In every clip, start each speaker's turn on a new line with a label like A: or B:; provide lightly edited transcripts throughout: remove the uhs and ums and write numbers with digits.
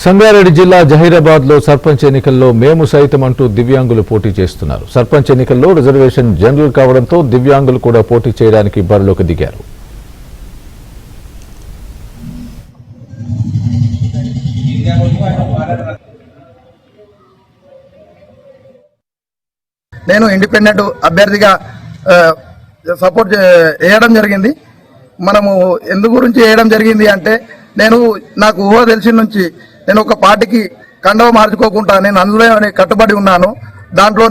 A: సంగారెడ్డి జిల్లా జహీరాబాద్ లో సర్పంచ్ ఎన్నికల్లో మేము సైతం అంటూ దివ్యాంగులు పోటీ చేస్తున్నారు. సర్పంచ్ ఎన్నికల్లో రిజర్వేషన్ జనరల్ కావడంతో దివ్యాంగులు కూడా పోటీ చేయడానికి బరిలోకి దిగారు.
B: నేను ఇండిపెండెంట్ అభ్యర్థిగా సపోర్ట్ చేయడం జరిగింది. మనము ఎందు గురించి చేయడం జరిగింది అంటే నాకు ఊహ తెలిసిన నుంచి నేను ఒక పార్టీకి కండవ మార్చుకోకుండా నేను అందులో కట్టుబడి ఉన్నాను. దాంట్లో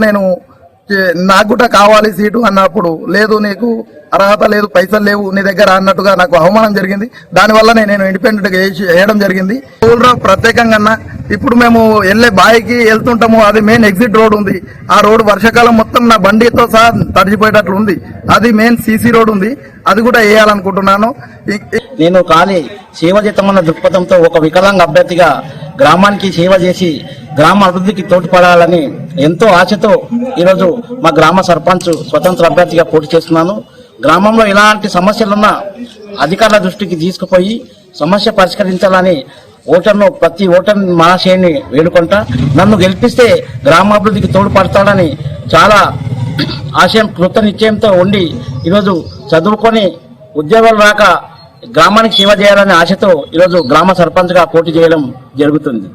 B: నాకు కూడా కావాలి సీటు అన్నప్పుడు లేదు నీకు అర్హత లేదు, పైసలు లేవు నీ దగ్గర అన్నట్టుగా నాకు అవమానం జరిగింది. దానివల్ల నేను ఇండిపెండెంట్ గా వేయడం జరిగింది. ఊళ్ళో ప్రత్యేకంగా ఇప్పుడు మేము వెళ్ళే బాయికి వెళ్తుంటాము, అది మెయిన్ ఎగ్జిట్ రోడ్ ఉంది. ఆ రోడ్ వర్షాకాలం మొత్తం నా బండితో సహా తడిచిపోయేటట్లు ఉంది. అది మెయిన్ సీసీ రోడ్ ఉంది, అది కూడా వేయాలనుకుంటున్నాను.
C: నేను ఖాళీ సేవ చేద్దామన్న దృక్పథంతో ఒక వికలాంగ అభ్యర్థిగా గ్రామానికి సేవ చేసి గ్రామ అభివృద్ధికి తోడ్పడాలని ఎంతో ఆశతో ఈరోజు మా గ్రామ సర్పంచ్ స్వతంత్ర అభ్యర్థిగా పోటీ చేస్తున్నాను. గ్రామంలో ఎలాంటి సమస్యలున్నా అధికారుల దృష్టికి తీసుకుపోయి సమస్య పరిష్కరించాలని ప్రతి ఓటర్ని మహాశయుని వేడుకుంటా. నన్ను గెలిపిస్తే గ్రామాభివృద్ధికి తోడ్పడతాడని చాలా ఆశయం కృత నిశ్చయంతో ఉండి ఈరోజు చదువుకొని ఉద్యోగాలు రాక గ్రామానికి సేవ చేయాలనే ఆశతో ఈరోజు గ్రామ సర్పంచ్గా పోటీ చేయడం జరుగుతుంది.